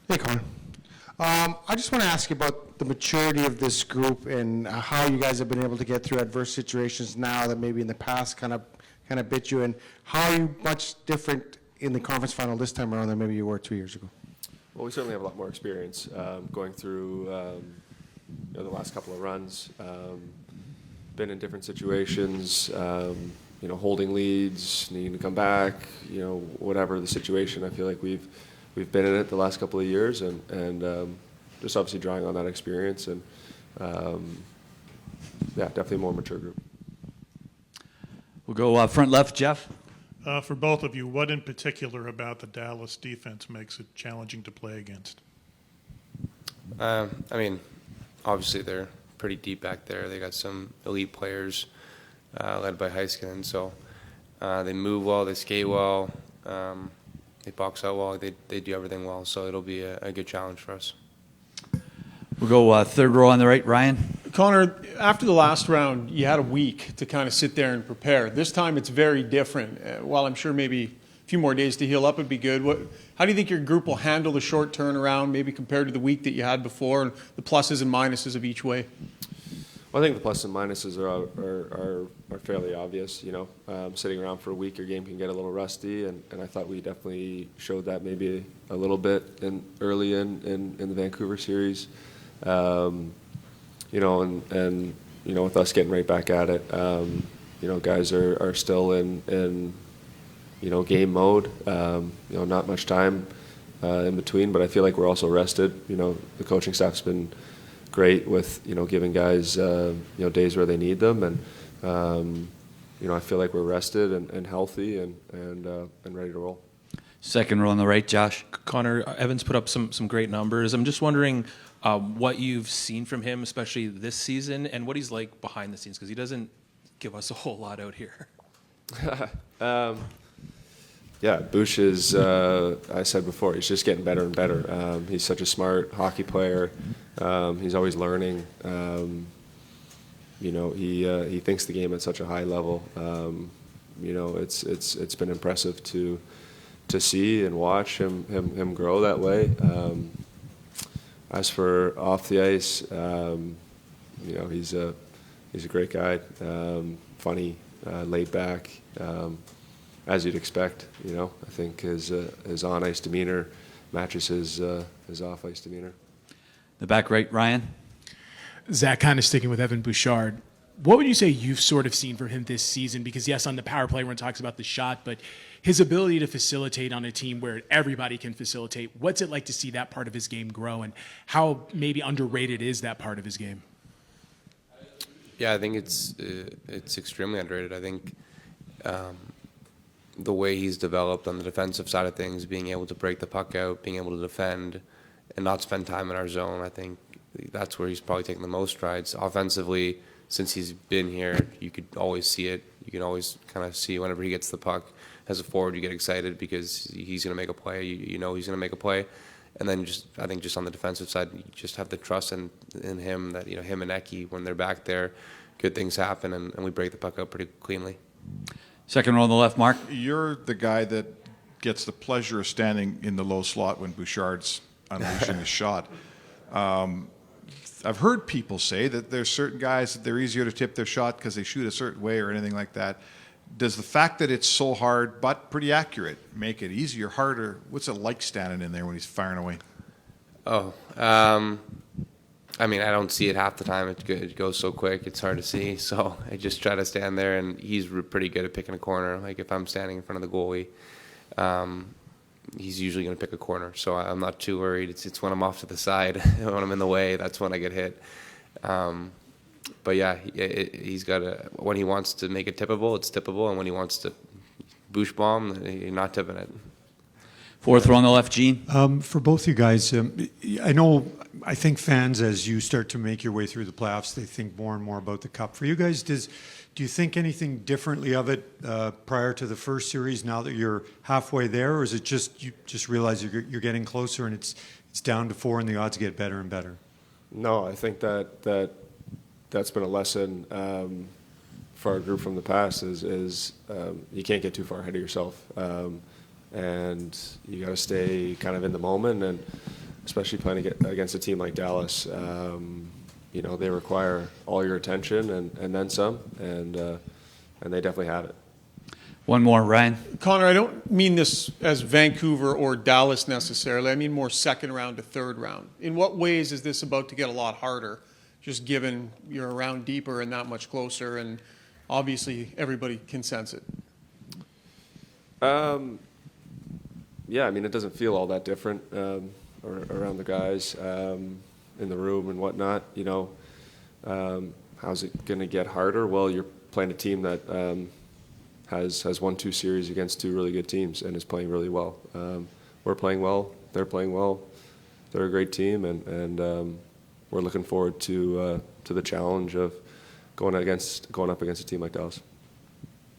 Hey, Connor. I just want to ask you about the maturity of this group and how you guys have been able to get through adverse situations now that maybe in the past kind of bit you, and how are you much different in the conference final this time around than maybe you were 2 years ago? Well, we certainly have a lot more experience going through the last couple of runs. Been in different situations, holding leads, needing to come back, whatever the situation. I feel like we've been in it the last couple of years, and just obviously drawing on that experience, and definitely a more mature group. We'll go front left, Jeff. For both of you, what in particular about the Dallas defense makes it challenging to play against? Obviously they're pretty deep back there. They got some elite players led by Heiskanen, so they move well, they skate well, they box out well, they do everything well, so it'll be a good challenge for us. We'll go third row on the right, Ryan. Connor, after the last round, you had a week to kind of sit there and prepare. This time it's very different. While I'm sure maybe a few more days to heal up would be good, how do you think your group will handle the short turnaround, maybe compared to the week that you had before, and the pluses and minuses of each way? Well, I think the pluses and minuses are fairly obvious. Sitting around for a week, your game can get a little rusty, and I thought we definitely showed that maybe a little bit early in the Vancouver series. With us getting right back at it, guys are still in game mode. Not much time in between, but I feel like we're also rested. The coaching staff's been great with giving guys days where they need them, and I feel like we're rested and healthy and ready to roll. Second row on the right, Josh. Connor, Evans put up some great numbers. I'm just wondering what you've seen from him, especially this season, and what he's like behind the scenes, because he doesn't give us a whole lot out here. Bush is, I said before, he's just getting better and better. He's such a smart hockey player. He's always learning. He thinks the game at such a high level. It's been impressive to see and watch him grow that way. As for off the ice, he's a great guy, funny, laid back, as you'd expect. I think his on ice demeanor matches his off ice demeanor. The back right, Ryan. Zach, kind of sticking with Evan Bouchard, what would you say you've sort of seen from him this season? Because yes, on the power play, everyone talks about the shot, but his ability to facilitate on a team where everybody can facilitate, what's it like to see that part of his game grow, and how maybe underrated is that part of his game? Yeah, I think it's extremely underrated. I think the way he's developed on the defensive side of things, being able to break the puck out, being able to defend, and not spend time in our zone, I think that's where he's probably taken the most strides. Offensively, since he's been here, you could always see it. You can always kind of see whenever he gets the puck. As a forward, you get excited because he's going to make a play. You know he's going to make a play. And then I think on the defensive side, you just have the trust in him that, him and Eki, when they're back there, good things happen, and we break the puck out pretty cleanly. Second row on the left, Mark. You're the guy that gets the pleasure of standing in the low slot when Bouchard's unleashing his shot. I've heard people say that there's certain guys that they're easier to tip their shot because they shoot a certain way or anything like that. Does the fact that it's so hard but pretty accurate make it easier, harder? What's it like standing in there when he's firing away? I don't see it half the time. It goes so quick, it's hard to see. So I just try to stand there, and he's pretty good at picking a corner. Like if I'm standing in front of the goalie, he's usually going to pick a corner. So I'm not too worried. It's when I'm off to the side, when I'm in the way, that's when I get hit. But yeah, he's got when he wants to make it tippable, it's tippable, and when he wants to boosh bomb, you're not tipping it. Fourth row on the left, Gene. For both you guys, I think fans, as you start to make your way through the playoffs, they think more and more about the Cup. For you guys, do you think anything differently of it prior to the first series now that you're halfway there, or is it just you just realize you're getting closer and it's down to 4 and the odds get better and better? No, I think that's been a lesson for our group from the past is you can't get too far ahead of yourself. And you got to stay kind of in the moment. And especially playing against a team like Dallas. You know, they require all your attention and then some, and they definitely have it. One more, Ryan. Connor, I don't mean this as Vancouver or Dallas necessarily. I mean more second round to third round. In what ways is this about to get a lot harder, just given you're a round deeper and that much closer, and obviously everybody can sense it? Yeah, I mean, it doesn't feel all that different around the guys in the room and whatnot. You know, how's it going to get harder? Well, you're playing a team that has won 2 series against 2 really good teams and is playing really well. We're playing well. They're playing well. They're a great team, and we're looking forward to the challenge of going up against a team like Dallas.